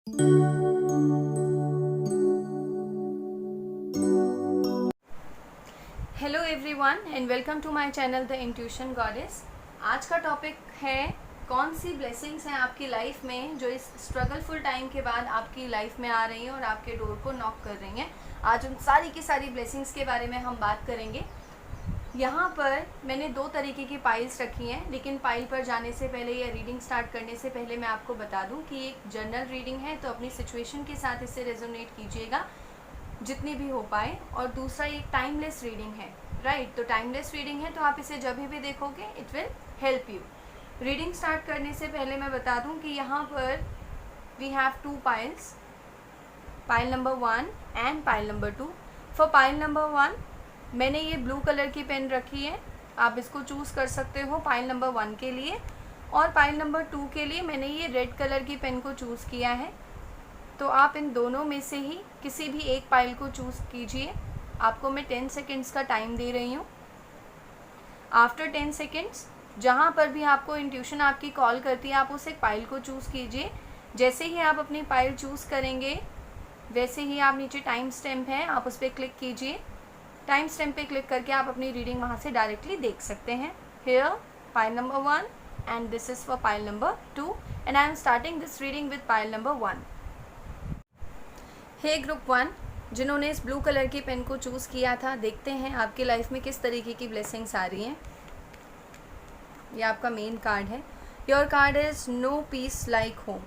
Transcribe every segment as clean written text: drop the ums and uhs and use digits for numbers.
Hello everyone and welcome to my channel the intuition goddess. आज का topic है कौन सी ब्लेसिंग्स हैं आपकी लाइफ में जो इस स्ट्रगलफुल टाइम के बाद आपकी लाइफ में आ रही हैं और आपके डोर को नॉक कर रही हैं। आज उन सारी की सारी ब्लेसिंग्स के बारे में हम बात करेंगे। यहाँ पर मैंने दो तरीके की पाइल्स रखी हैं, लेकिन पाइल पर जाने से पहले या रीडिंग स्टार्ट करने से पहले मैं आपको बता दूँ कि एक जनरल रीडिंग है, तो अपनी सिचुएशन के साथ इसे रेजोनेट कीजिएगा जितनी भी हो पाए। और दूसरा एक टाइमलेस रीडिंग है, राइट। तो टाइमलेस रीडिंग है तो आप इसे जब भी देखोगे it will help you. Reading start करने से पहले मैं बता दूं कि यहाँ पर we have two piles, pile number 1 and pile number 2। For pile number 1 मैंने ये ब्लू कलर की पेन रखी है, आप इसको चूज़ कर सकते हो पाइल नंबर 1 के लिए। और पाइल नंबर 2 के लिए मैंने ये रेड कलर की पेन को चूज़ किया है। तो आप इन दोनों में से ही किसी भी एक पाइल को चूज़ कीजिए। आपको मैं 10 सेकेंड्स का टाइम दे रही हूँ। आफ्टर 10 सेकेंड्स जहाँ पर भी आपको इंट्यूशन आपकी कॉल करती है, आप उस एक पाइल को चूज़ कीजिए। जैसे ही आप अपनी पाइल चूज़ करेंगे वैसे ही आप नीचे टाइम स्टैम्प है, आप उस पर क्लिक कीजिए। टाइम स्टैम्प पे क्लिक करके आप अपनी रीडिंग वहाँ से डायरेक्टली देख सकते हैं। Here pile number 1 and this is for pile number 2 and I am starting this reading with pile number 1। Hey group 1, जिन्होंने इस ब्लू कलर की पेन को चूज़ किया था, देखते हैं आपकी लाइफ में किस तरीके की ब्लेसिंग्स आ रही हैं। ये आपका मेन कार्ड है। Your card is no peace like home.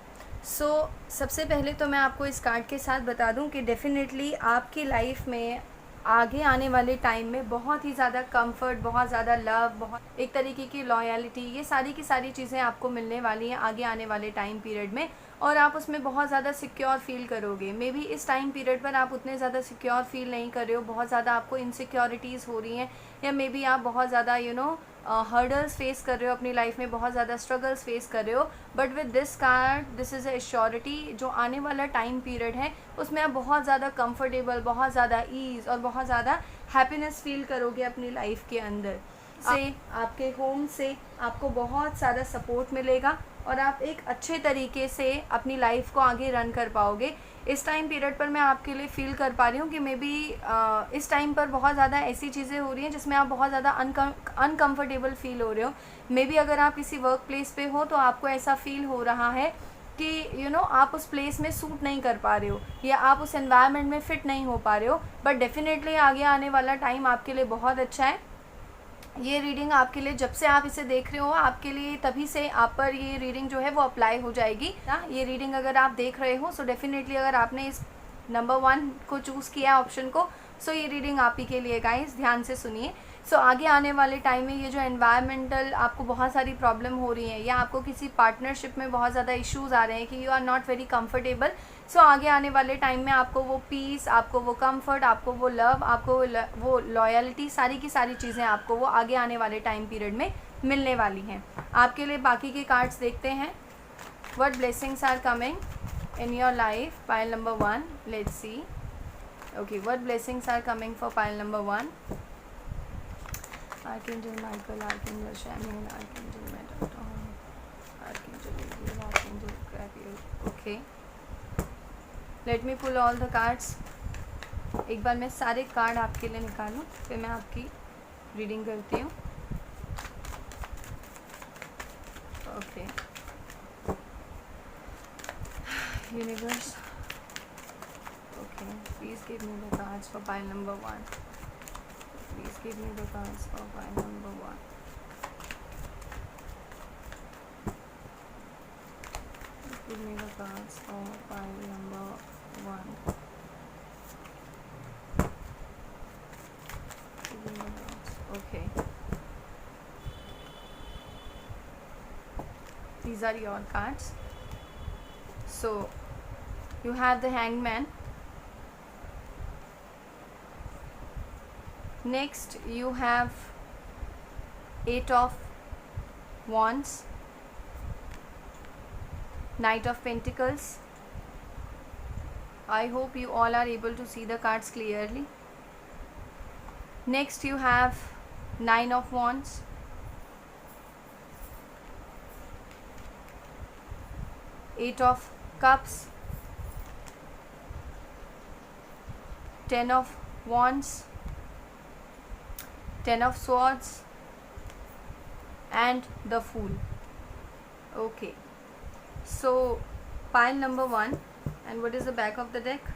So सबसे पहले तो मैं आपको इस कार्ड के साथ बता दूं कि डेफिनेटली आपकी लाइफ में आगे आने वाले टाइम में बहुत ही ज़्यादा कंफर्ट, बहुत ज़्यादा लव, बहुत एक तरीके की लॉयल्टी, ये सारी की सारी चीज़ें आपको मिलने वाली हैं आगे आने वाले टाइम पीरियड में। और आप उसमें बहुत ज़्यादा सिक्योर फील करोगे। मे बी इस टाइम पीरियड पर आप उतने ज़्यादा सिक्योर फील नहीं कर रहे हो, बहुत ज़्यादा आपको इनसिक्योरिटीज़ हो रही हैं, या मे बी आप बहुत ज़्यादा हर्डल्स फेस कर रहे हो अपनी लाइफ में, बहुत ज़्यादा स्ट्रगल्स फेस कर रहे हो। But with this card this is a surety, जो आने वाला टाइम पीरियड है उसमें आप बहुत ज़्यादा कंफर्टेबल, बहुत ज़्यादा ईज़ और बहुत ज़्यादा हैप्पीनेस फील करोगे अपनी लाइफ के अंदर से। आपके होम से आपको बहुत सारा सपोर्ट मिलेगा और आप एक अच्छे तरीके से अपनी लाइफ को आगे रन कर पाओगे। इस टाइम पीरियड पर मैं आपके लिए फ़ील कर पा रही हूँ कि मे बी इस टाइम पर बहुत ज़्यादा ऐसी चीज़ें हो रही हैं जिसमें आप बहुत ज़्यादा अनकम्फर्टेबल फील हो रहे हो। मे बी अगर आप किसी वर्क प्लेस पे हो तो आपको ऐसा फील हो रहा है कि आप उस प्लेस में सूट नहीं कर पा रहे हो या आप उस एनवायरनमेंट में फ़िट नहीं हो पा रहे हो। बट डेफिनेटली आगे आने वाला टाइम आपके लिए बहुत अच्छा है। ये रीडिंग आपके लिए, जब से आप इसे देख रहे हो आपके लिए तभी से आप पर ये रीडिंग जो है वो अप्लाई हो जाएगी ना। ये रीडिंग अगर आप देख रहे हो सो डेफिनेटली अगर आपने इस नंबर 1 को चूज़ किया ऑप्शन को, सो ये रीडिंग आप ही के लिए गाइस, ध्यान से सुनिए। सो आगे आने वाले टाइम में ये जो एनवायरमेंटल आपको बहुत सारी प्रॉब्लम हो रही है या आपको किसी पार्टनरशिप में बहुत ज़्यादा इश्यूज़ आ रहे हैं कि you are not very comfortable, so आगे आने वाले टाइम में आपको वो पीस, आपको वो कंफर्ट, आपको वो लव, आपको वो लॉयल्टी, सारी की सारी चीज़ें आपको वो आगे आने वाले टाइम पीरियड में मिलने वाली हैं। आपके लिए बाकी के कार्ड्स देखते हैं। What blessings are coming in your life, pile number 1, let's see. Okay, what blessings are coming for pile number 1? Archangel Michael, Archangel Chamuel, Archangel Metatron, Archangel Gabriel, Archangel Gabriel. Okay, let me pull all the cards. एक बार मैं सारे card आपके लिए निकालूं, फिर मैं आपकी reading करती हूँ। Okay, universe, okay, please give me the cards for pile number 1. Please give me the cards for pile number 1. Give me the cards for pile number 1. Give me the cards. Okay, these are your cards. So you have the Hangman. Next you have 8 of Wands, Knight of Pentacles. I hope you all are able to see the cards clearly. Next you have 9 of Wands, Eight of Cups, 10 of wands, 10 of swords and the fool. Okay, so pile number 1 and what is the back of the deck?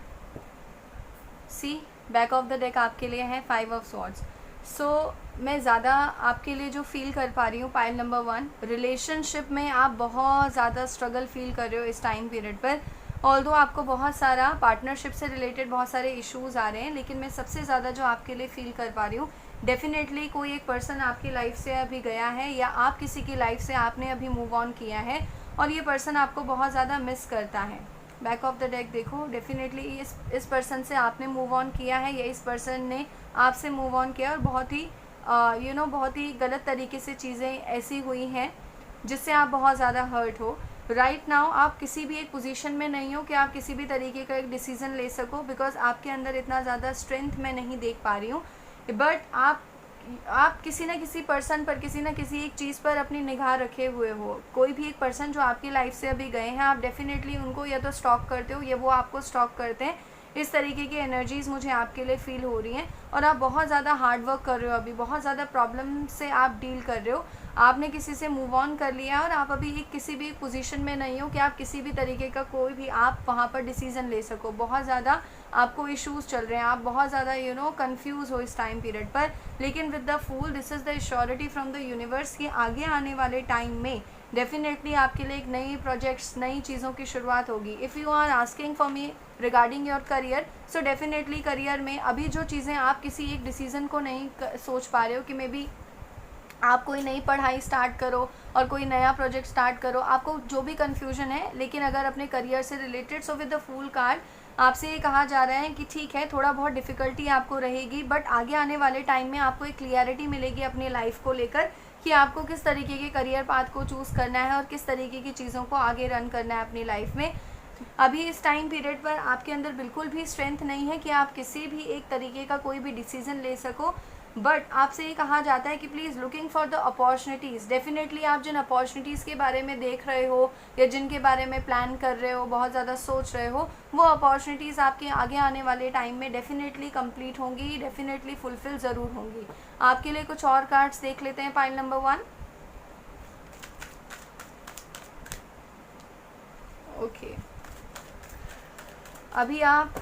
See, back of the deck आपके लिए है 5 of swords. सो मैं ज़्यादा आपके लिए जो feel कर पा रही हूँ पाइल नंबर 1, रिलेशनशिप में आप बहुत ज़्यादा स्ट्रगल फील कर रहे हो इस टाइम पीरियड पर. ऑल्दो आपको बहुत सारा पार्टनरशिप से रिलेटेड बहुत सारे इश्यूज़ आ रहे हैं, लेकिन मैं सबसे ज़्यादा जो आपके लिए फील कर पा रही हूँ, डेफिनेटली कोई एक पर्सन आपकी लाइफ से अभी गया है या आप किसी की लाइफ से आपने अभी मूव ऑन किया है और ये पर्सन आपको बहुत ज़्यादा मिस करता है. बैक ऑफ द डेक देखो, डेफिनेटली इस पर्सन से आपने मूव ऑन किया है या इस पर्सन ने आपसे मूव ऑन किया और बहुत ही बहुत ही गलत तरीके से चीज़ें ऐसी हुई हैं जिससे आप बहुत ज़्यादा हर्ट हो. राइट नाउ आप किसी भी एक पोजीशन में नहीं हो कि आप किसी भी तरीके का एक डिसीज़न ले सको, बिकॉज आपके अंदर इतना ज़्यादा स्ट्रेंथ मैं नहीं देख पा रही हूँ. बट आप किसी न किसी पर्सन पर, किसी न किसी एक चीज़ पर अपनी निगाह रखे हुए हो. कोई भी एक पर्सन जो आपकी लाइफ से अभी गए हैं, आप डेफिनेटली उनको या तो स्टॉक करते हो या वो आपको स्टॉक करते हैं. इस तरीके की एनर्जीज़ मुझे आपके लिए फ़ील हो रही हैं और आप बहुत ज़्यादा हार्ड वर्क कर रहे हो, अभी बहुत ज़्यादा प्रॉब्लम से आप डील कर रहे हो. आपने किसी से मूव ऑन कर लिया और आप अभी किसी भी पोजीशन में नहीं हो कि आप किसी भी तरीके का कोई भी आप वहाँ पर डिसीज़न ले सको. बहुत ज़्यादा आपको इश्यूज़ चल रहे हैं, आप बहुत ज़्यादा कंफ्यूज हो इस टाइम पीरियड पर. लेकिन with the fool, this is the assurity from the universe कि आगे आने वाले टाइम में डेफिनेटली आपके लिए एक नई प्रोजेक्ट्स, नई चीज़ों की शुरुआत होगी. If you are asking for me regarding your career, so definitely career में अभी जो चीज़ें आप किसी एक डिसीज़न को नहीं सोच पा रहे हो कि मे बी आप कोई नई पढ़ाई स्टार्ट करो और कोई नया प्रोजेक्ट स्टार्ट करो, आपको जो भी कन्फ्यूजन है, लेकिन अगर अपने करियर से related, so with the fool card आपसे ये कहा जा रहा है कि ठीक है, थोड़ा बहुत डिफ़िकल्टी आपको रहेगी, बट आगे आने वाले टाइम में आपको एक क्लियरिटी मिलेगी अपनी लाइफ को लेकर कि आपको किस तरीके के करियर पाथ को चूज़ करना है और किस तरीके की चीज़ों को आगे रन करना है अपनी लाइफ में. अभी इस टाइम पीरियड पर आपके अंदर बिल्कुल भी स्ट्रेंथ नहीं है कि आप किसी भी एक तरीके का कोई भी डिसीज़न ले सको. बट आपसे ये कहा जाता है कि please looking for the opportunities. Definitely आप जिन अपॉर्चुनिटीज़ के बारे में देख रहे हो या जिनके बारे में प्लान कर रहे हो, बहुत ज़्यादा सोच रहे हो, वो अपॉर्चुनिटीज़ आपके आगे आने वाले टाइम में डेफिनेटली कंप्लीट होंगी, डेफिनेटली फुलफिल ज़रूर होंगी. आपके लिए कुछ और कार्ड्स देख लेते हैं. Pile number 1. ओके, अभी आप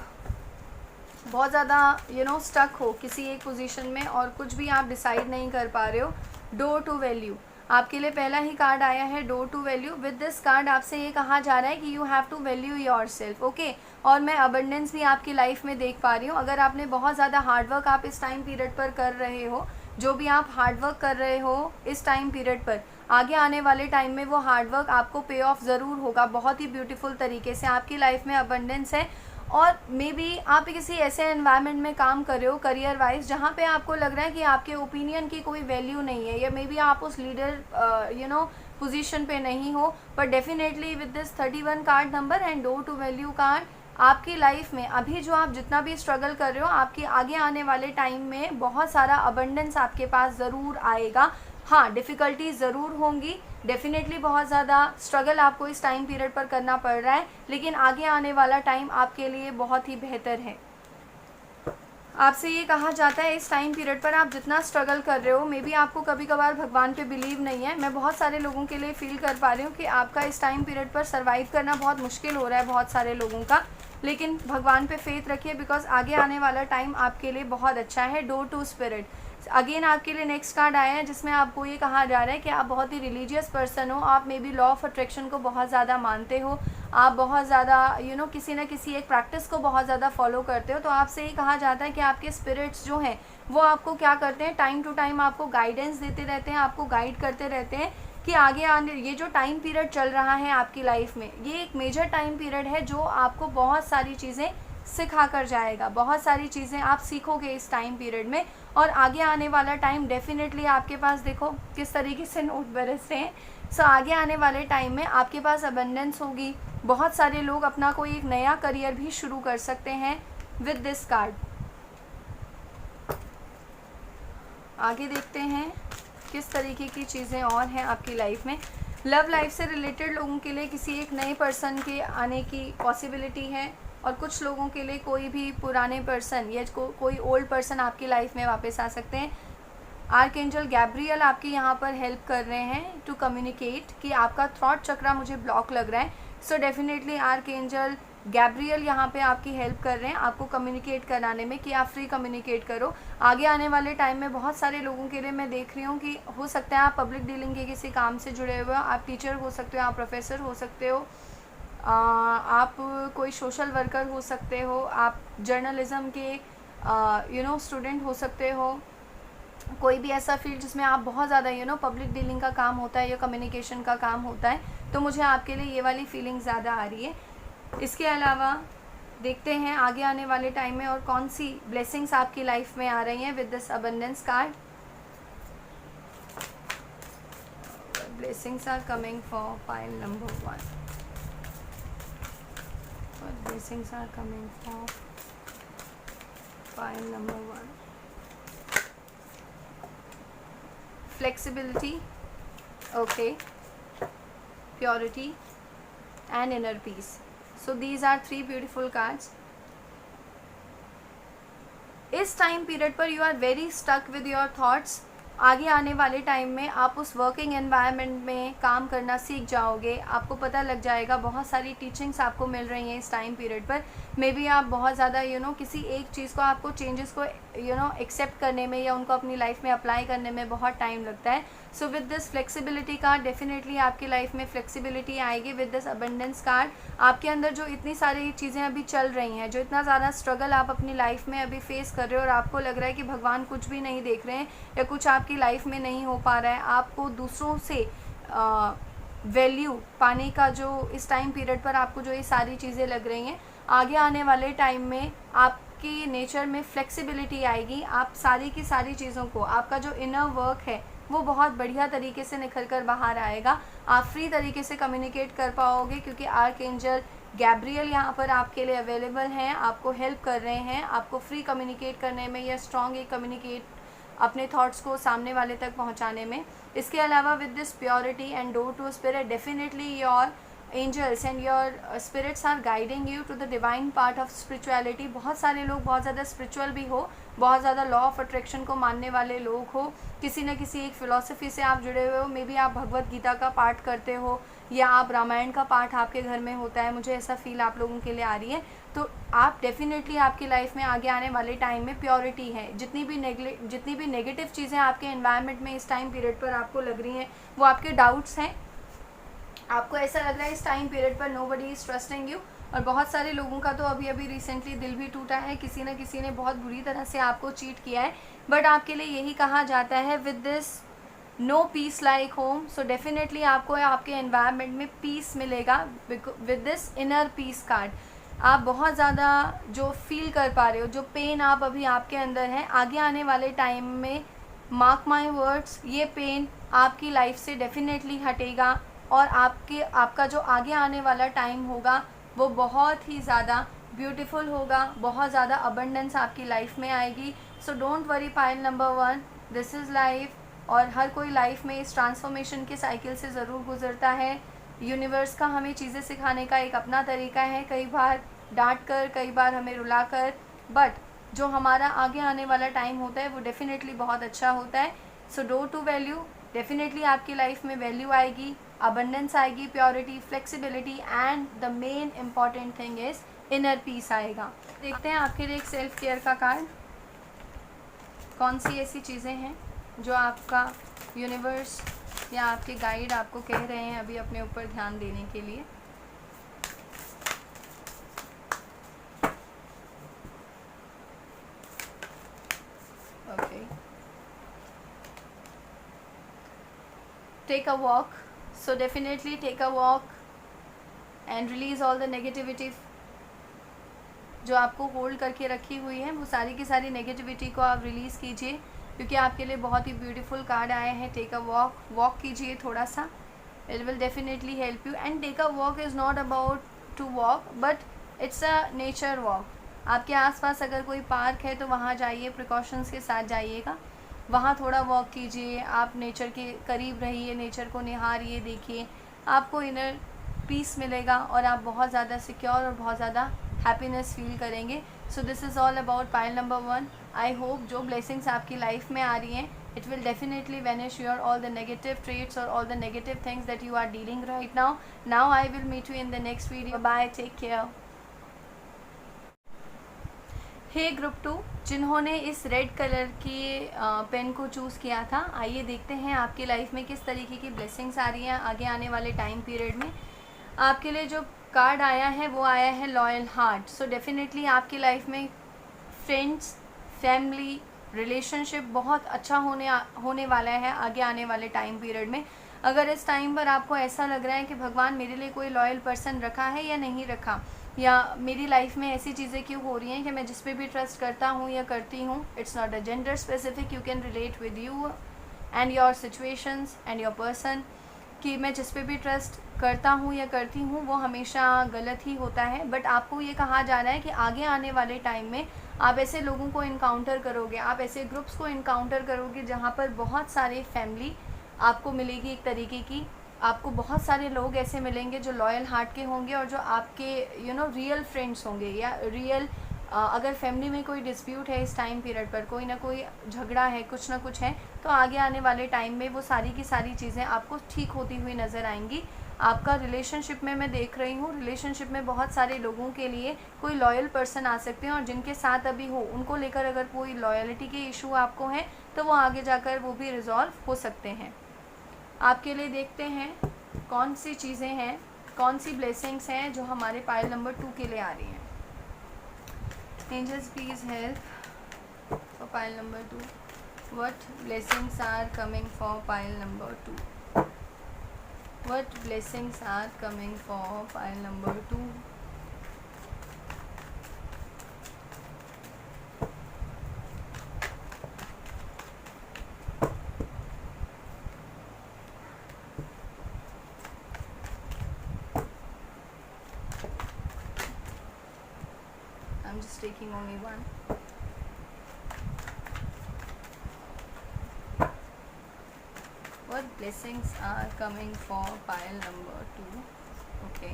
बहुत ज़्यादा स्टक हो किसी एक पोजीशन में और कुछ भी आप डिसाइड नहीं कर पा रहे हो. डोर टू वैल्यू आपके लिए पहला ही कार्ड आया है, door to value. With this card आपसे ये कहा जा रहा है कि you have to value yourself. Okay, और मैं अबंडेंस भी आपकी लाइफ में देख पा रही हूँ. अगर आपने बहुत ज़्यादा हार्डवर्क आप इस टाइम पीरियड पर कर रहे हो, जो भी आप हार्डवर्क कर रहे हो इस टाइम पीरियड पर, आगे आने वाले टाइम में वो हार्डवर्क आपको पे ऑफ ज़रूर होगा बहुत ही ब्यूटीफुल तरीके से. आपकी लाइफ में अबंडेंस है और मे बी आप किसी ऐसे एनवायरनमेंट में काम कर रहे हो करियर वाइज जहाँ पे आपको लग रहा है कि आपके ओपिनियन की कोई वैल्यू नहीं है, या मे बी आप उस लीडर पोजीशन पे नहीं हो. But definitely with this 31 card number and door to value card, आपकी लाइफ में अभी जो आप जितना भी स्ट्रगल कर रहे हो, आपके आगे आने वाले टाइम में बहुत सारा अबंडेंस आपके पास ज़रूर आएगा. हाँ, डिफ़िकल्टीज ज़रूर होंगी, डेफिनेटली बहुत ज़्यादा स्ट्रगल आपको इस टाइम पीरियड पर करना पड़ रहा है, लेकिन आगे आने वाला टाइम आपके लिए बहुत ही बेहतर है. आपसे ये कहा जाता है इस टाइम पीरियड पर आप जितना स्ट्रगल कर रहे हो, मे बी आपको कभी कभार भगवान पे बिलीव नहीं है. मैं बहुत सारे लोगों के लिए फील कर पा रही हूँ कि आपका इस टाइम पीरियड पर सर्वाइव करना बहुत मुश्किल हो रहा है बहुत सारे लोगों का, लेकिन भगवान पे फेथ रखिए, बिकॉज आगे आने वाला टाइम आपके लिए बहुत अच्छा है. डोर टू स्पिरिट अगेन आपके लिए नेक्स्ट कार्ड आया है जिसमें आपको ये कहा जा रहा है कि आप बहुत ही रिलीजियस पर्सन हो. आप may be law of attraction को बहुत ज़्यादा मानते हो, आप बहुत ज़्यादा किसी न किसी एक प्रैक्टिस को बहुत ज़्यादा फॉलो करते हो. तो आपसे ये कहा जाता है कि आपके स्पिरिट्स जो हैं वो आपको क्या करते हैं, टाइम टू टाइम आपको गाइडेंस देते रहते हैं, आपको गाइड करते रहते हैं कि आगे आने ये जो टाइम पीरियड चल रहा है आपकी लाइफ में, ये एक मेजर टाइम पीरियड है जो आपको बहुत सारी चीज़ें सिखा कर जाएगा. बहुत सारी चीज़ें आप सीखोगे इस टाइम पीरियड में और आगे आने वाला टाइम डेफिनेटली आपके पास देखो किस तरीके से नोट बरस रहे हैं. सो आगे आने वाले टाइम में आपके पास अबंडेंस होगी. बहुत सारे लोग अपना कोई एक नया करियर भी शुरू कर सकते हैं विद दिस कार्ड. आगे देखते हैं किस तरीके की चीज़ें और हैं आपकी लाइफ में. लव लाइफ से रिलेटेड लोगों के लिए किसी एक नए पर्सन के आने की पॉसिबिलिटी है. और कुछ लोगों के लिए कोई भी पुराने पर्सन या कोई ओल्ड पर्सन आपकी लाइफ में वापस आ सकते हैं। आर्कएंजल गैब्रियल आपकी यहाँ पर हेल्प कर रहे हैं टू कम्युनिकेट कि आपका थॉट चक्रा मुझे ब्लॉक लग रहा है। सो डेफिनेटली आर्कएंजल गैब्रियल यहाँ पे आपकी हेल्प कर रहे हैं आपको कम्युनिकेट कराने में कि आप फ्री कम्युनिकेट करो। आगे आने वाले टाइम में बहुत सारे लोगों के लिए मैं देख रही हूँ कि हो सकता है आप पब्लिक डीलिंग के किसी काम से जुड़े हुए हो, आप टीचर हो सकते हो, आप प्रोफेसर हो सकते हो, आप कोई सोशल वर्कर हो सकते हो, आप जर्नलिज्म के स्टूडेंट हो सकते हो, कोई भी ऐसा फील्ड जिसमें आप बहुत ज़्यादा पब्लिक डीलिंग का काम होता है या कम्युनिकेशन का काम होता है, तो मुझे आपके लिए ये वाली फीलिंग ज़्यादा आ रही है। इसके अलावा देखते हैं आगे आने वाले टाइम में और कौन सी ब्लेसिंग्स आपकी लाइफ में आ रही हैं with this abundance card. Blessings are coming for pile number 1। Blessings are coming for pile number 1। Flexibility, okay, purity and inner peace. So these are 3 beautiful cards. इस टाइम पीरियड पर you are very stuck with your thoughts. आगे आने वाले time में आप उस working environment में काम करना सीख जाओगे, आपको पता लग जाएगा, बहुत सारी टीचिंग्स आपको मिल रही हैं इस टाइम पीरियड पर। मे बी आप बहुत ज़्यादा किसी एक चीज़ को आपको चेंजेस को एक्सेप्ट करने में या उनको अपनी लाइफ में अप्लाई करने में बहुत टाइम लगता है। So with this flexibility card definitely आपकी लाइफ में फ्लेक्सिबिलिटी आएगी। विद दिस अबंडेंस कार्ड आपके अंदर जो इतनी सारी चीज़ें अभी चल रही हैं, जो इतना ज़्यादा स्ट्रगल आप अपनी लाइफ में अभी फेस कर रहे हो और आपको लग रहा है कि भगवान कुछ भी नहीं देख रहे हैं या कुछ आपकी लाइफ में नहीं हो पा रहा है, आपको दूसरों से वैल्यू पाने का जो इस टाइम पीरियड पर आपको जो ये सारी चीज़ें लग रही हैं, आगे आने वाले टाइम में आपकी नेचर में फ्लेक्सिबिलिटी आएगी। आप सारी की सारी चीज़ों को, आपका जो इनर वर्क है वो बहुत बढ़िया तरीके से निखर कर बाहर आएगा। आप फ्री तरीके से कम्युनिकेट कर पाओगे क्योंकि आर्कएंजल गैब्रियल यहाँ पर आपके लिए अवेलेबल हैं, आपको हेल्प कर रहे हैं, आपको फ्री कम्युनिकेट करने में या स्ट्रॉन्ग कम्युनिकेट अपने थॉट्स को सामने वाले तक पहुँचाने में। इसके अलावा with this purity and door to spirit definitely your angels and your spirits are guiding you to the divine part of spirituality. बहुत सारे लोग बहुत ज़्यादा स्पिरिचुअल भी हो, बहुत ज़्यादा लॉ ऑफ अट्रैक्शन को मानने वाले लोग हो, किसी न किसी एक फ़िलॉसफी से आप जुड़े हुए हो, मे बी आप भगवत गीता का पाठ करते हो या आप रामायण का पाठ आपके घर में होता है, मुझे ऐसा फील आप लोगों के लिए आ रही है। तो आप डेफिनेटली आपकी लाइफ में आगे आने वाले टाइम में प्योरिटी है। जितनी भी नेगेटिव चीज़ें आपके एनवायरनमेंट में इस टाइम पीरियड पर आपको लग रही हैं वो आपके डाउट्स हैं, आपको ऐसा लग रहा है इस टाइम पीरियड पर नोबडी इज़ ट्रस्टिंग यू। और बहुत सारे लोगों का तो अभी रिसेंटली दिल भी टूटा है, किसी न किसी ने बहुत बुरी तरह से आपको चीट किया है, बट आपके लिए यही कहा जाता है with this no peace like home. So definitely आपको आपके एनवायरनमेंट में पीस मिलेगा with this inner peace card. आप बहुत ज़्यादा जो फील कर पा रहे हो, जो पेन आप अभी आपके अंदर है, आगे आने वाले टाइम में मार्क माई वर्ड्स, ये पेन आपकी लाइफ से डेफिनेटली हटेगा और आपका जो आगे आने वाला टाइम होगा वो बहुत ही ज़्यादा ब्यूटीफुल होगा, बहुत ज़्यादा अबंडेंस आपकी लाइफ में आएगी। So don't worry pile number 1, this is life. और हर कोई लाइफ में इस ट्रांसफॉर्मेशन के साइकिल से ज़रूर गुजरता है। यूनिवर्स का हमें चीज़ें सिखाने का एक अपना तरीका है, कई बार डांट कर, कई बार हमें रुला कर, बट जो हमारा आगे आने वाला टाइम होता है वो डेफिनेटली बहुत अच्छा होता है। सो डोर टू वैल्यू, डेफिनेटली आपकी लाइफ में वैल्यू आएगी, अबंडेंस आएगी, purity, flexibility and the main important thing is inner peace आएगा। देखते हैं आपके लिए एक सेल्फ केयर का कार्ड, कौन सी ऐसी चीज़ें हैं जो आपका यूनिवर्स या आपके गाइड आपको कह रहे हैं अभी अपने ऊपर ध्यान देने के लिए। Okay, take a walk. So definitely take a walk and release all the negativity जो आपको होल्ड करके रखी हुई है, वो सारी की सारी नेगेटिविटी को आप रिलीज़ कीजिए क्योंकि आपके लिए बहुत ही ब्यूटीफुल कार्ड आए हैं। टेक अ वॉक कीजिए थोड़ा सा, it will definitely help you. And take a walk is not about to walk but it's a nature walk. आपके आसपास अगर कोई पार्क है तो वहाँ जाइए, प्रिकॉशंस के साथ जाइएगा, वहाँ थोड़ा वॉक कीजिए, आप नेचर के करीब रहिए, नेचर को निहारिए, देखिए, आपको इनर पीस मिलेगा और आप बहुत ज़्यादा सिक्योर और बहुत ज़्यादा हैप्पीनेस फील करेंगे. सो this is all about pile number 1. I hope जो ब्लेसिंग्स आपकी लाइफ में आ रही हैं, it will definitely vanish your all the negative traits or all the negative things that you are dealing right now. Now I will meet you in the next video. Bye, take care. Hey group 2, जिन्होंने इस red colour की pen को choose किया था, आइए देखते हैं आपकी लाइफ में किस तरीके की ब्लेसिंग्स आ रही हैं आगे आने वाले टाइम पीरियड में. आपके लिए जो कार्ड आया है वो आया है लॉयल हार्ट. सो डेफिनेटली आपकी लाइफ में फ्रेंड्स, फैमिली, रिलेशनशिप बहुत अच्छा होने वाला है आगे आने वाले टाइम पीरियड में. अगर इस टाइम पर आपको ऐसा लग रहा है कि भगवान मेरे लिए कोई लॉयल पर्सन रखा है या नहीं रखा, या मेरी लाइफ में ऐसी चीज़ें क्यों हो रही हैं कि मैं जिस पे भी ट्रस्ट करता हूँ या करती हूँ, it's not a gender specific, you can relate with you and your situations and your person, कि मैं जिस पे भी ट्रस्ट करता हूँ या करती हूँ वो हमेशा गलत ही होता है. बट आपको ये कहा जा रहा है कि आगे आने वाले टाइम में आप ऐसे लोगों को इनकाउंटर करोगे, आप ऐसे ग्रुप्स को इनकाउंटर करोगे जहाँ पर बहुत सारे फैमिली आपको मिलेगी एक तरीके की. आपको बहुत सारे लोग ऐसे मिलेंगे जो लॉयल हार्ट के होंगे और जो आपके रियल फ्रेंड्स होंगे, या रियल अगर फैमिली में कोई डिस्प्यूट है इस टाइम पीरियड पर, कोई ना कोई झगड़ा है, कुछ ना कुछ है, तो आगे आने वाले टाइम में वो सारी की सारी चीज़ें आपको ठीक होती हुई नज़र आएंगी. आपका रिलेशनशिप में मैं देख रही हूँ, रिलेशनशिप में बहुत सारे लोगों के लिए कोई लॉयल पर्सन आ सकते हैं, और जिनके साथ अभी हो उनको लेकर अगर कोई लॉयल्टी के इशू आपको हैं तो वो आगे जाकर वो भी रिजॉल्व हो सकते हैं. आपके लिए देखते हैं कौन सी चीज़ें हैं, कौन सी ब्लेसिंग्स हैं जो हमारे पाइल नंबर 2 के लिए आ रही हैं. Angels please help for pile number 2. What blessings are coming for pile number 2? What blessings are coming for pile number 2? I'm just taking only one. What blessings are coming for pile number 2? Okay.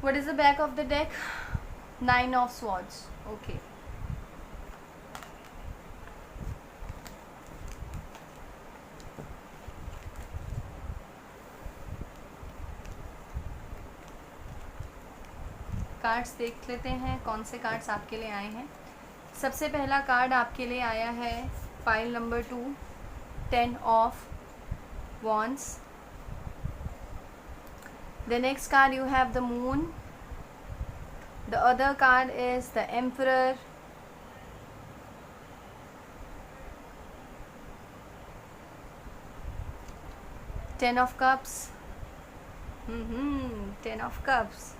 What is the back of the deck? 9 of Swords. Okay. Cards देख लेते हैं कौन से cards आपके लिए आए हैं. सबसे पहला कार्ड आपके लिए आया है pile number 2, 10 of wands. The next card you have the moon. The other card is the emperor. Ten of Cups. 10 of Cups.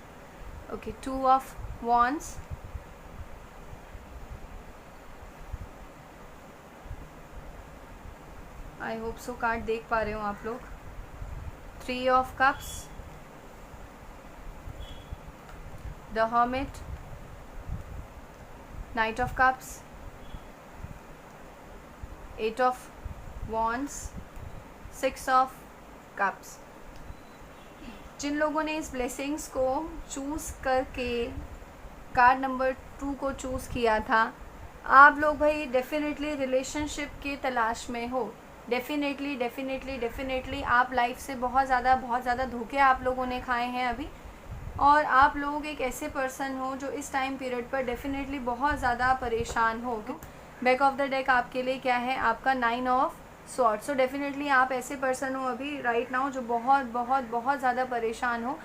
Okay, 2 of Wands. I hope so card देख पा रहे हो आप लोग. 3 of Cups. The Hermit. Knight of Cups. 8 of Wands. 6 of Cups. जिन लोगों ने इस blessings को चूज़ करके कार्ड नंबर 2 को चूज़ किया था, आप लोग भाई डेफिनेटली रिलेशनशिप के तलाश में हो. डेफिनेटली आप लाइफ से बहुत ज़्यादा धोखे आप लोगों ने खाए हैं अभी, और आप लोग एक ऐसे पर्सन हो जो इस टाइम पीरियड पर डेफिनेटली बहुत ज़्यादा परेशान हो. बैक ऑफ द डेक आपके लिए क्या है? आपका 9 ऑफ स्वॉर्ड. सो डेफिनेटली आप ऐसे पर्सन हो अभी राइट नाउ जो बहुत ज़्यादा परेशान हो,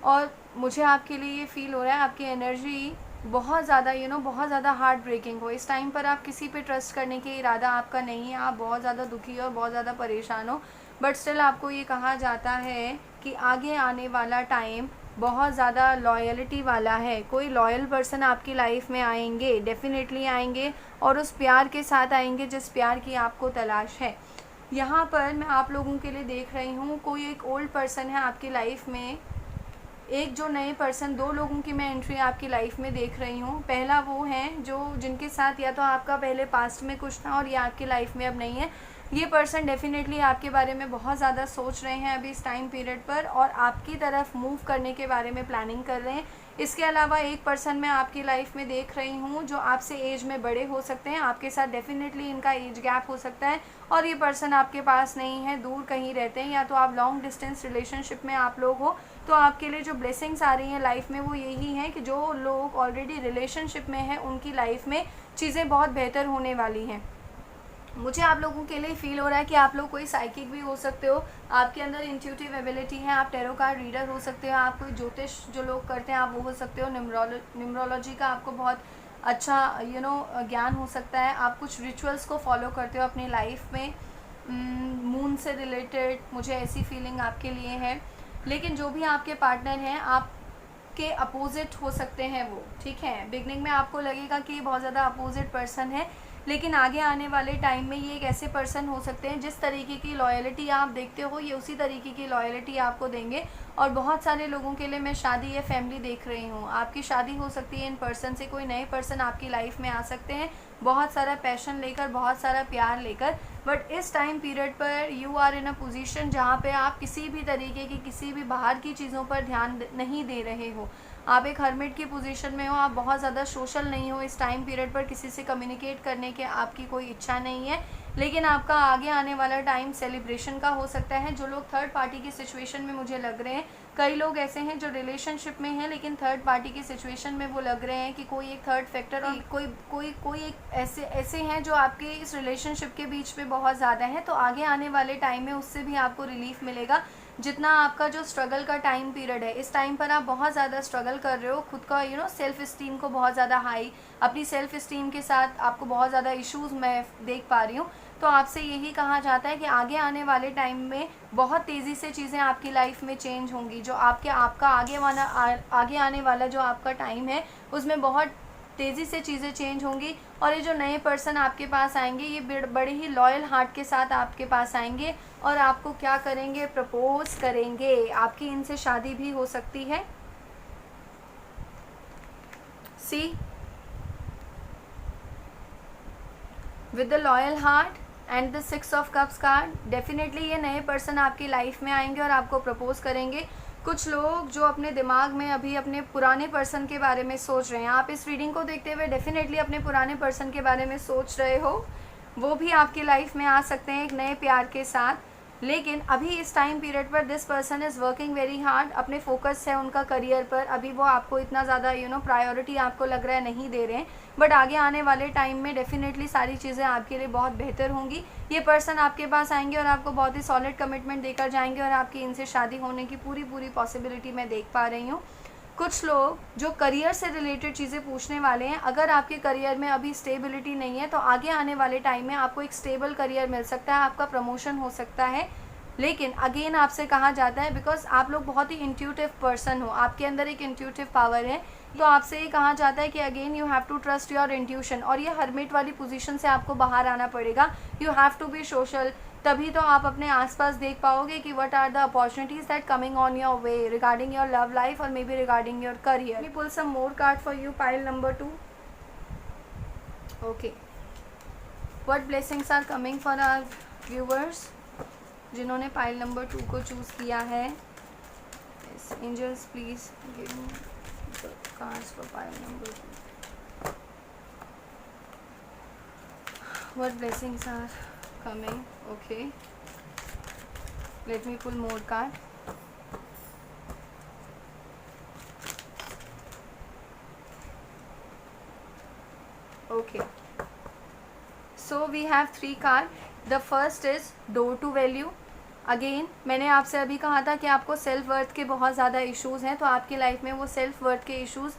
और मुझे आपके लिए ये फील हो रहा है आपकी एनर्जी बहुत ज़्यादा बहुत ज़्यादा हार्ट ब्रेकिंग हो. इस टाइम पर आप किसी पे ट्रस्ट करने के इरादा आपका नहीं है, आप बहुत ज़्यादा दुखी हो, बहुत ज़्यादा परेशान हो. बट स्टिल आपको ये कहा जाता है कि आगे आने वाला टाइम बहुत ज़्यादा लॉयल्टी वाला है. कोई लॉयल पर्सन आपकी लाइफ में आएंगे, डेफिनेटली आएंगे, और उस प्यार के साथ आएंगे जिस प्यार की आपको तलाश है. यहाँ पर मैं आप लोगों के लिए देख रही हूँ, कोई एक ओल्ड पर्सन है आपकी लाइफ में, एक जो नए पर्सन, दो लोगों की मैं एंट्री आपकी लाइफ में देख रही हूँ। पहला वो हैं जो जिनके साथ या तो आपका पहले पास्ट में कुछ था और ये आपकी लाइफ में अब नहीं है। ये पर्सन डेफिनेटली आपके बारे में बहुत ज़्यादा सोच रहे हैं अभी इस टाइम पीरियड पर, और आपकी तरफ मूव करने के बारे में प्लानिंग कर रहे हैं। इसके अलावा एक पर्सन मैं आपकी लाइफ में देख रही हूँ जो आपसे एज में बड़े हो सकते हैं, आपके साथ डेफिनेटली इनका एज गैप हो सकता है, और ये पर्सन आपके पास नहीं है, दूर कहीं रहते हैं, या तो आप लॉन्ग डिस्टेंस रिलेशनशिप में आप लोग हो। तो आपके लिए जो ब्लेसिंग्स आ रही हैं लाइफ में वो यही है कि जो लोग ऑलरेडी रिलेशनशिप में हैं उनकी लाइफ में चीज़ें बहुत बेहतर होने वाली हैं। मुझे आप लोगों के लिए फील हो रहा है कि आप लोग कोई साइकिक भी हो सकते हो, आपके अंदर इंट्यूटिव एबिलिटी है, आप टैरो कार्ड रीडर हो सकते हो, आप कोई ज्योतिष जो लोग करते हैं आप वो हो सकते हो, न्यूमरोलॉजी का आपको बहुत अच्छा ज्ञान हो सकता है, आप कुछ रिचुअल्स को फॉलो करते हो अपनी लाइफ में, मून से रिलेटेड मुझे ऐसी फीलिंग आपके लिए है। लेकिन जो भी आपके पार्टनर हैं आपके अपोजिट हो सकते हैं वो, ठीक है। बिगनिंग में आपको लगेगा कि ये बहुत ज़्यादा अपोजिट पर्सन है, लेकिन आगे आने वाले टाइम में ये एक ऐसे पर्सन हो सकते हैं जिस तरीके की लॉयल्टी आप देखते हो ये उसी तरीके की लॉयल्टी आपको देंगे। और बहुत सारे लोगों के लिए मैं शादी या फैमिली देख रही हूँ, आपकी शादी हो सकती है इन पर्सन से, कोई नए पर्सन आपकी लाइफ में आ सकते हैं बहुत सारा पैशन लेकर, बहुत सारा प्यार लेकर। बट इस टाइम पीरियड पर you are in a position जहाँ पे आप किसी भी तरीके की किसी भी बाहर की चीज़ों पर ध्यान नहीं दे रहे हो, आप एक हर्मिट की पोजीशन में हो, आप बहुत ज़्यादा सोशल नहीं हो इस टाइम पीरियड पर, किसी से कम्युनिकेट करने के आपकी कोई इच्छा नहीं है। लेकिन आपका आगे आने वाला टाइम सेलिब्रेशन का हो सकता है। जो लोग थर्ड पार्टी की सिचुएशन में मुझे लग रहे हैं, कई लोग ऐसे हैं जो रिलेशनशिप में हैं लेकिन थर्ड पार्टी की सिचुएशन में वो लग रहे हैं कि कोई एक थर्ड फैक्टर और कोई एक ऐसे हैं जो आपके इस रिलेशनशिप के बीच में बहुत ज़्यादा है। तो आगे आने वाले टाइम में उससे भी आपको रिलीफ मिलेगा। जितना आपका जो स्ट्रगल का टाइम पीरियड है, इस टाइम पर आप बहुत ज़्यादा स्ट्रगल कर रहे हो, खुद का सेल्फ इस्टीम को बहुत ज़्यादा हाई, अपनी सेल्फ इस्टीम के साथ आपको बहुत ज़्यादा इश्यूज़ मैं देख पा रही हूँ। तो आपसे यही कहा जाता है कि आगे आने वाले टाइम में बहुत तेज़ी से चीज़ें आपकी लाइफ में चेंज होंगी। जो आपका आगे आने वाला जो आपका टाइम है उसमें बहुत तेज़ी से चीज़ें चेंज होंगी। और ये जो नए पर्सन आपके पास आएंगे ये बड़े ही लॉयल हार्ट के साथ आपके पास आएंगे और आपको क्या करेंगे, प्रपोज करेंगे। आपकी इनसे शादी भी हो सकती है। See with the loyal heart and the 6 of cups card, definitely ये नए पर्सन आपकी लाइफ में आएंगे और आपको प्रपोज करेंगे। कुछ लोग जो अपने दिमाग में अभी अपने पुराने पर्सन के बारे में सोच रहे हैं, आप इस रीडिंग को देखते हुए डेफिनेटली अपने पुराने पर्सन के बारे में सोच रहे हो, वो भी आपकी लाइफ में आ सकते हैं एक नए प्यार के साथ। लेकिन अभी इस टाइम पीरियड पर this person is working very hard, अपने फोकस है उनका करियर पर, अभी वो आपको इतना ज़्यादा प्रायोरिटी आपको लग रहा है नहीं दे रहे हैं। बट आगे आने वाले टाइम में डेफिनेटली सारी चीज़ें आपके लिए बहुत बेहतर होंगी। ये पर्सन आपके पास आएंगे और आपको बहुत ही सॉलिड कमिटमेंट देकर जाएंगे और आपकी इनसे शादी होने की पूरी पॉसिबिलिटी मैं देख पा रही हूँ। कुछ लोग जो करियर से रिलेटेड चीज़ें पूछने वाले हैं, अगर आपके करियर में अभी स्टेबिलिटी नहीं है तो आगे आने वाले टाइम में आपको एक स्टेबल करियर मिल सकता है, आपका प्रमोशन हो सकता है। लेकिन अगेन आपसे कहा जाता है, बिकॉज आप लोग बहुत ही इंट्यूटिव पर्सन हो, आपके अंदर एक इंट्यूटिव पावर है, तो आपसे ये कहा जाता है कि again you have to trust your intuition. और ये हर्मिट वाली पोजीशन से आपको बाहर आना पड़ेगा। You have to be social, तभी तो आप अपने आसपास देख पाओगे कि what are the opportunities that coming on your way regarding your love life और maybe regarding your career. We pull some more card for you, pile number 2। Okay, what blessings are coming for our viewers जिन्होंने pile number 2 को choose किया है। Angels please give me the cards for pile number 2। What blessings are coming? Okay, let me pull more card. Okay, so we have 3 cards. The first is door to value. Again मैंने आपसे अभी कहा था कि आपको self worth के बहुत ज़्यादा इश्यूज़ हैं, तो आपकी लाइफ में वो सेल्फ वर्थ के इश्यूज़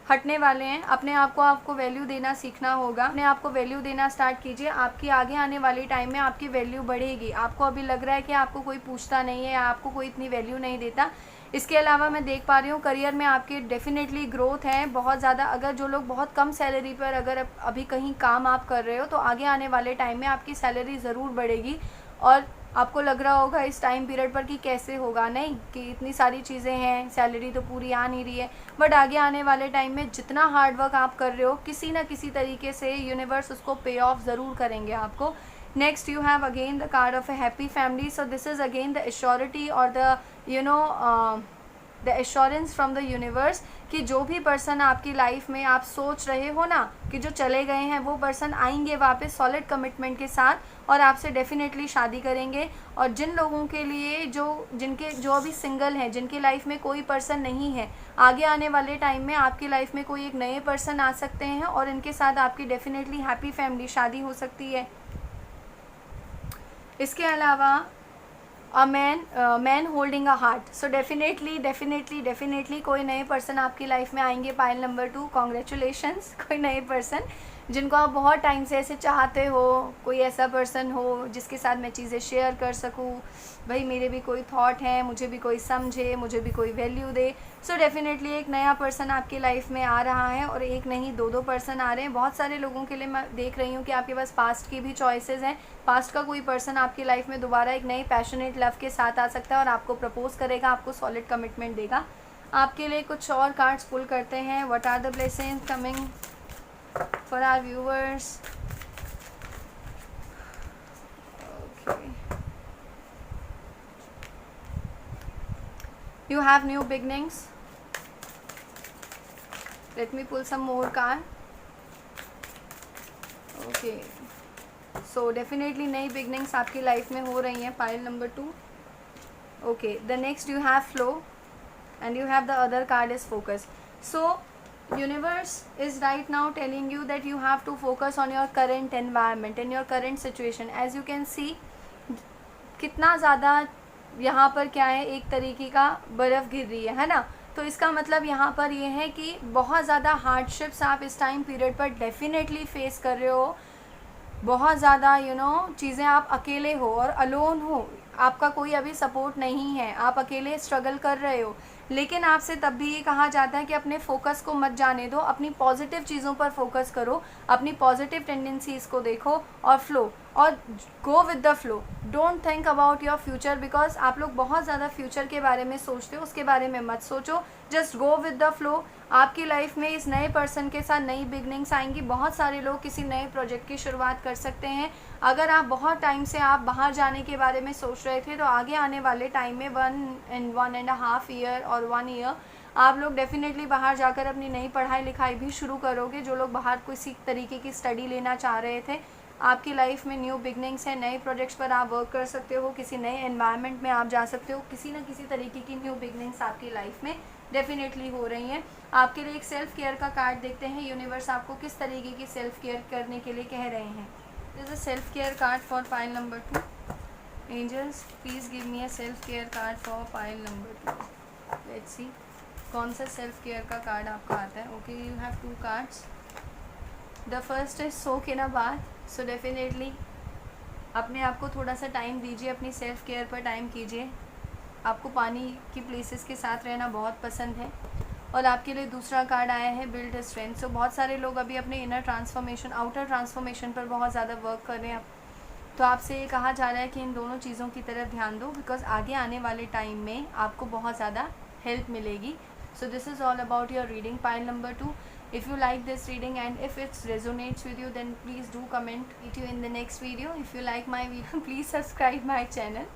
हटने वाले हैं। अपने आप को आपको वैल्यू देना सीखना होगा, अपने आप को वैल्यू देना स्टार्ट कीजिए। आपकी आगे आने वाली टाइम में आपकी वैल्यू बढ़ेगी। आपको अभी लग रहा है कि आपको कोई पूछता नहीं है या आपको कोई इतनी वैल्यू नहीं देता। इसके अलावा मैं देख पा रही हूँ करियर में आपकी डेफिनेटली ग्रोथ है बहुत ज़्यादा। अगर जो लोग बहुत कम सैलरी पर अगर अभी कहीं काम आप कर रहे हो तो आगे आने वाले टाइम में आपकी सैलरी ज़रूर बढ़ेगी और आपको लग रहा होगा इस टाइम पीरियड पर कि कैसे होगा, नहीं कि इतनी सारी चीज़ें हैं, सैलरी तो पूरी आ नहीं रही है, बट आगे आने वाले टाइम में जितना हार्ड वर्क आप कर रहे हो किसी ना किसी तरीके से यूनिवर्स उसको पे ऑफ ज़रूर करेंगे आपको। Next you have again the card of a happy family. So this is again the assurity और the the assurance from the universe कि जो भी पर्सन आपकी लाइफ में आप सोच रहे हो ना कि जो चले गए हैं वो पर्सन आएंगे वापस सॉलिड कमिटमेंट के साथ और आपसे डेफिनेटली शादी करेंगे। और जिन लोगों के लिए जो अभी सिंगल हैं, जिनकी लाइफ में कोई पर्सन नहीं है, आगे आने वाले टाइम में आपकी लाइफ में कोई एक नए पर्सन आ सकते हैं और इनके साथ आपकी डेफिनेटली हैप्पी फैमिली शादी हो सकती है। इसके अलावा a man holding a heart. So definitely कोई नए पर्सन आपकी लाइफ में आएंगे। Pile number 2, congratulations. कोई नए पर्सन जिनको आप बहुत टाइम से ऐसे चाहते हो, कोई ऐसा पर्सन हो जिसके साथ मैं चीज़ें शेयर कर सकूं, भाई मेरे भी कोई थॉट हैं, मुझे भी कोई समझे, मुझे भी कोई वैल्यू दे। सो डेफिनेटली एक नया पर्सन आपकी लाइफ में आ रहा है और एक नहीं 2 पर्सन आ रहे हैं। बहुत सारे लोगों के लिए मैं देख रही हूँ कि आपके पास पास्ट की भी चॉइसेस हैं। पास्ट का कोई पर्सन आपकी लाइफ में दोबारा एक नई पैशनेट लव के साथ आ सकता है और आपको प्रपोज करेगा, आपको सॉलिड कमिटमेंट देगा। आपके लिए कुछ और कार्ड्स पुल करते हैं। What are the blessings coming for our viewers? Okay, you have new beginnings. Let me pull some more card. Okay, so definitely नई beginnings आपकी लाइफ में हो रही हैं। Pile number 2. Okay, the next you have flow and you have the other card is focus. So universe is right now telling you that you have to focus on your current environment and your current situation. As you can see कितना ज़्यादा यहाँ पर क्या है, एक तरीके का बर्फ़ गिर रही है ना। तो इसका मतलब यहाँ पर ये है कि बहुत ज़्यादा हार्डशिप्स आप इस टाइम पीरियड पर डेफिनेटली फेस कर रहे हो। बहुत ज़्यादा चीज़ें आप अकेले हो और अलोन हो, आपका कोई अभी सपोर्ट नहीं है, आप अकेले स्ट्रगल कर रहे हो। लेकिन आपसे तब भी ये कहा जाता है कि अपने फोकस को मत जाने दो, अपनी पॉजिटिव चीज़ों पर फोकस करो, अपनी पॉजिटिव टेंडेंसीज़ को देखो और फ्लो और go with the flow. Don't think about your future, because आप लोग बहुत ज़्यादा फ्यूचर के बारे में सोचते हो, उसके बारे में मत सोचो। Just go with the flow. आपकी लाइफ में इस नए पर्सन के साथ नई बिगनिंग्स आएंगी। बहुत सारे लोग किसी नए प्रोजेक्ट की शुरुआत कर सकते हैं। अगर आप बहुत टाइम से आप बाहर जाने के बारे में सोच रहे थे, तो आगे आने वाले टाइम में 1.5 ईयर और 1 ईयर आप लोग डेफिनेटली बाहर जाकर अपनी नई पढ़ाई लिखाई भी शुरू करोगे। जो लोग बाहर किसी तरीके की स्टडी लेना चाह रहे थे, आपकी लाइफ में न्यू बिगनिंग्स हैं। नए प्रोजेक्ट्स पर आप वर्क कर सकते हो, किसी नए एनवायरनमेंट में आप जा सकते हो। किसी न किसी तरीके की न्यू बिगनिंग्स आपकी लाइफ में डेफिनेटली हो रही हैं। आपके लिए एक सेल्फ केयर का कार्ड देखते हैं। यूनिवर्स आपको किस तरीके की सेल्फ केयर करने के लिए कह रहे हैं। This is a self care card for pile number 2. Angels please give me a self care card for pile number 2. Let's see कौन सा सेल्फ केयर का कार्ड आपका आता है। Okay, you have 2 cards. The first is soak in a bath. So definitely अपने आप को थोड़ा सा टाइम दीजिए, अपनी सेल्फ केयर पर टाइम कीजिए। आपको पानी की प्लेसेस के साथ रहना बहुत पसंद है। और आपके लिए दूसरा कार्ड आया है बिल्ड अ स्ट्रेंथ। सो बहुत सारे लोग अभी अपने इनर ट्रांसफॉर्मेशन, आउटर ट्रांसफॉर्मेशन पर बहुत ज़्यादा वर्क कर रहे हैं। तो आपसे ये कहा जा रहा है कि इन दोनों चीज़ों की तरफ ध्यान दो, बिकॉज आगे आने वाले टाइम में आपको बहुत ज़्यादा हेल्प मिलेगी। सो this is all about your reading pile number 2. If you like this reading and if it resonates with you, then please do comment. Meet you in the next video. If you like my video, please subscribe my channel,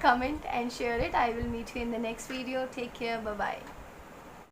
comment and share it. I will meet you in the next video. Take care. Bye bye.